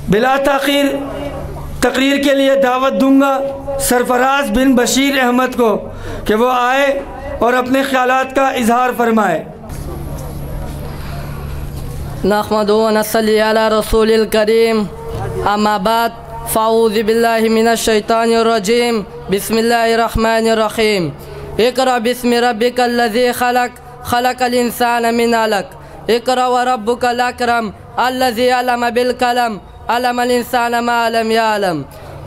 बिला ताख़ीर तकरीर के लिए दावत दूंगा सरफराज बिन बशीर अहमद को कि वो आए और अपने ख्यालात का इजहार फरमाए। नहमदु व नसल्ली अला रसूलिल करीम, अम्मा बाद, फ़ाऊज़ु बिल्लाहि मिनश शैतानिर रजीम, बिस्मिल्लाहिर रहमानिर रहीम। इक़रा बिस्मि रब्बिकल लज़ी खलक़, खलक़ल इंसान मिन अलक़, इक़रा व रब्बुकल अकरम, अल्लज़ी अल्लम बिल कलम, अल्लमल इंसान मा लम यअलम।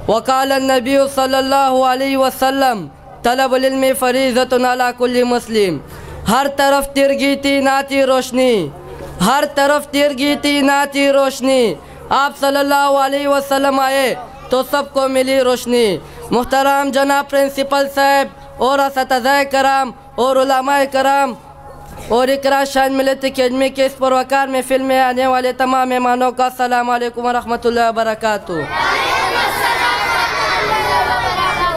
वक़ाल नबी सल्लल्लाहु अलैहि वसल्लम, तलबुल इल्मि फ़रीज़तुन अला कुल्लि मुस्लिम। हर तरफ तिरगीती नाती रोशनी, हर तरफ तिरगीती नाती रोशनी। आप सल्लल्लाहु अलैहि वसल्लम आए तो सबको मिली रोशनी। मुहतरम जनाब प्रिंसिपल साहब और असतिज़ाए कराम और उलमाए कराम और इकरा शान मिलत अकेडमी के इस पुरवकार महफिल में आने वाले तमाम मेहमानों का अस्सलामु अलैकुम व रहमतुल्लाहि व बरकातुहू।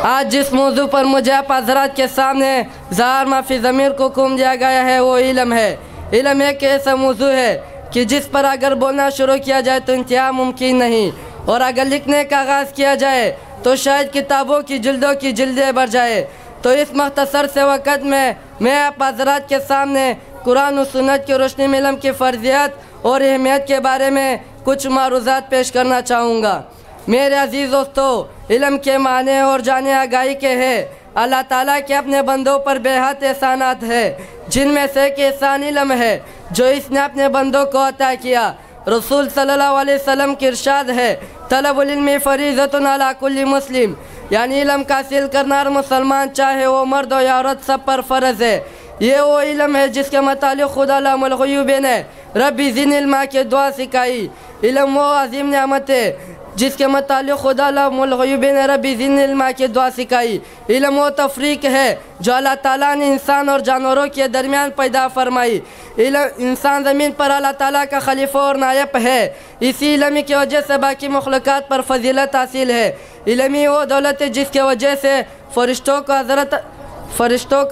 आज जिस मौजू पर मुझे आप हज़रात के सामने ज़ाहिर माफ़ी ज़मीर को हुक्म दिया गया है वो इल्म है। इल्म एक ऐसा मौजू है कि जिस पर अगर बोलना शुरू किया जाए तो इंतहा मुमकिन नहीं, और अगर लिखने का आगाज़ किया जाए तो शायद किताबों की जिल्दों की जिल्दें भर जाए। तो इस मख्तसर से वक़्त में मैं आप हज़रात के सामने कुरान और सुन्नत की रोशनी में इल्म की फ़र्ज़ियत और अहमियत के बारे में कुछ मारूज़ात पेश करना चाहूँगा। मेरे अज़ीज़ दोस्तों, इल्म के माने और जाने आगाही के है। अल्लाह ताला के अपने बंदों पर बेहद एहसानात है, जिनमें से एक एहसान इल्म है जो इसने अपने बंदों को अता किया। रसूल सल्लल्लाहु अलैहि वसल्लम की इरशाद है, तलबुल इल्मि फ़रीज़तुन अला कुल्लि मुस्लिम, यानी इल्म का हासिल करना हर मुसलमान चाहे वो मर्द हो या औरत सब पर फ़र्ज़ है। ये वो इल्म है जिसके मुतालिक खुदा अल्लाहुल ग़ुयूब ने रब्बी ज़िदनी इल्मा की दुआ सिखाई। इल्म वो अज़ीम नेमत है जिसके मुतालिक खुदा अल्लाहुल ग़ुयूब ने रब्बी ज़िदनी इल्मा की दुआ सिखाई। इल्म वो तफ़रीक़ है जो अल्लाह ताला ने इंसान और जानवरों के दरमियान पैदा फरमाई। इल्म इंसान ज़मीन पर अल्लाह ताला का खलीफा और नायब है। इसी इल्म की वजह से बाकी मखलूक़ात पर फजीलत हासिल है। इल्म ही वो दौलत है जिसके वजह से फ़रिश्तों का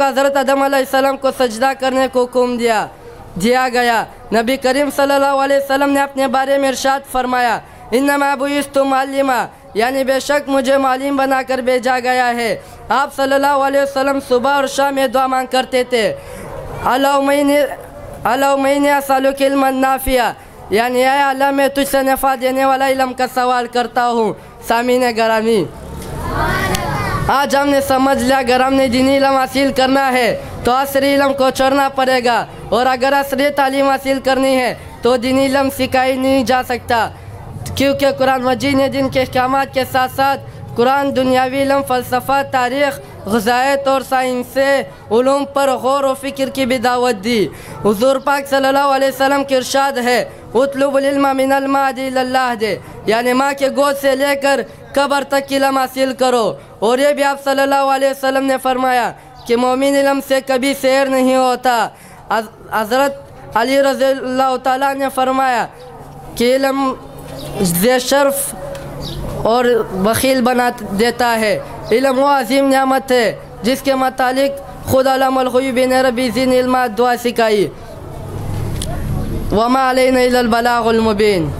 हज़रत आदम अलैहिस्सलाम को सजदा करने को हुक्म दिया गया। नबी करीम सल्लल्लाहु अलैहि वसल्लम ने अपने बारे में इरशाद फरमाया, इन्नमा बुइस्तु मुअल्लिमा, यानी बेशक मुझे मालिम बनाकर भेजा गया है। आप सल्लल्लाहु अलैहि वसल्लम सुबह और शाम में दुआ मांग करते थे, अल्लाहुम्मा असअलुका इल्मन नाफ़िया, यानी ऐ अल्लाह मैं तुझसे नफ़ा देने वाला इल्म का सवाल करता हूँ। सामीन गरामी, आज हमने समझ लिया अगर हमने दीनी इल्म हासिल करना है तो असरी इल्म को छोड़ना पड़ेगा, और अगर असरी तालीम हासिल करनी है तो दीनी इल्म सिखाई नहीं जा सकता, क्योंकि कुरान मजीद ने दिन के अहकामात के साथ साथ कुरान दुनियावी इल्म, फ़लसफ़ा, तारीख़, ग़ज़ायत और साइंसे उलूम पर गौर व फ़िक्र की भी दावत दी। हुज़ूर पाक सल्लल्लाहु अलैहि वसल्लम की इरशाद है, उतलुबुल इल्म मिनल महदी इलल दे, यानी माँ के गोद से लेकर कब्र तक की इल्म हासिल करो। और ये भी आप सल्लल्लाहु अलैहि वसल्लम ने फरमाया कि मोमिन इल्म से कभी सैर नहीं होता। हज़रत अली रज़ियल्लाहु ताला ने फरमाया कि इल्म ज़े शर्फ और बखील बना देता है। इल्म वो अज़ीम नेमत है जिसके मुतालिक खुदा अल्लाहुल ग़ुयूब ने रब्बी ज़िदनी इल्मा दुआ सिखाई। वमा अलैना इल्लल बलागुल मुबीन।